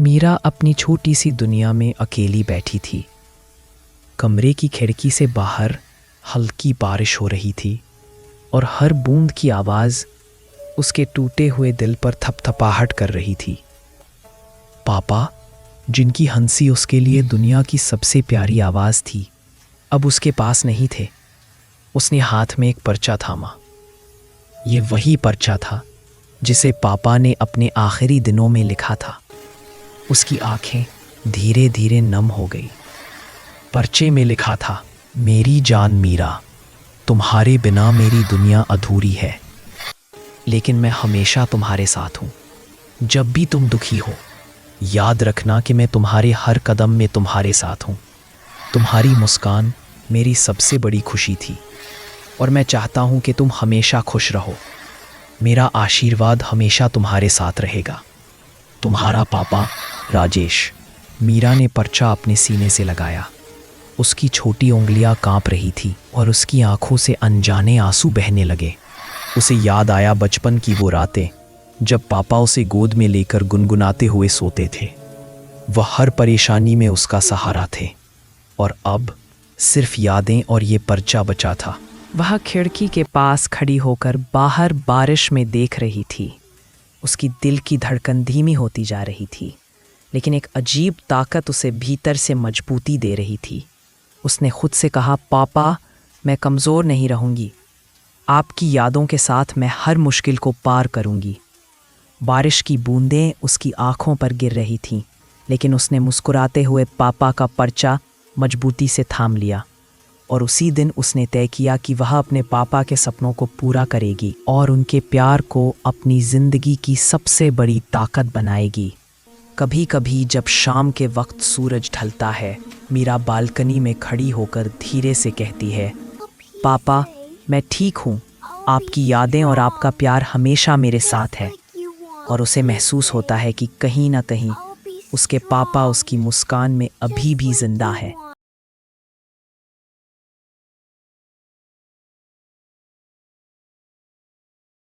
मीरा अपनी छोटी सी दुनिया में अकेली बैठी थी। कमरे की खिड़की से बाहर हल्की बारिश हो रही थी और हर बूंद की आवाज़ उसके टूटे हुए दिल पर थपथपाहट कर रही थी। पापा, जिनकी हंसी उसके लिए दुनिया की सबसे प्यारी आवाज़ थी, अब उसके पास नहीं थे। उसने हाथ में एक पर्चा थामा। ये वही पर्चा था जिसे पापा ने अपने आखिरी दिनों में लिखा था। उसकी आंखें धीरे धीरे नम हो गई। पर्चे में लिखा था, मेरी जान मीरा, तुम्हारे बिना मेरी दुनिया अधूरी है, लेकिन मैं हमेशा तुम्हारे साथ हूँ। जब भी तुम दुखी हो, याद रखना कि मैं तुम्हारे हर कदम में तुम्हारे साथ हूँ। तुम्हारी मुस्कान मेरी सबसे बड़ी खुशी थी और मैं चाहता हूँ कि तुम हमेशा खुश रहो। मेरा आशीर्वाद हमेशा तुम्हारे साथ रहेगा। तुम्हारा पापा राजेश। मीरा ने पर्चा अपने सीने से लगाया। उसकी छोटी उंगलियां कांप रही थी और उसकी आंखों से अनजाने आंसू बहने लगे। उसे याद आया बचपन की वो रातें जब पापा उसे गोद में लेकर गुनगुनाते हुए सोते थे। वह हर परेशानी में उसका सहारा थे और अब सिर्फ यादें और ये पर्चा बचा था। वह खिड़की के पास खड़ी होकर बाहर बारिश में देख रही थी। उसकी दिल की धड़कन धीमी होती जा रही थी, लेकिन एक अजीब ताकत उसे भीतर से मजबूती दे रही थी। उसने खुद से कहा, पापा, मैं कमज़ोर नहीं रहूँगी। आपकी यादों के साथ मैं हर मुश्किल को पार करूँगी। बारिश की बूंदें उसकी आँखों पर गिर रही थीं, लेकिन उसने मुस्कुराते हुए पापा का पर्चा मजबूती से थाम लिया। और उसी दिन उसने तय किया कि वह अपने पापा के सपनों को पूरा करेगी और उनके प्यार को अपनी ज़िंदगी की सबसे बड़ी ताकत बनाएगी। कभी कभी जब शाम के वक्त सूरज ढलता है, मीरा बालकनी में खड़ी होकर धीरे से कहती है, पापा, मैं ठीक हूँ। आपकी यादें और आपका प्यार हमेशा मेरे साथ है। और उसे महसूस होता है कि कहीं ना कहीं उसके पापा उसकी मुस्कान में अभी भी जिंदा है।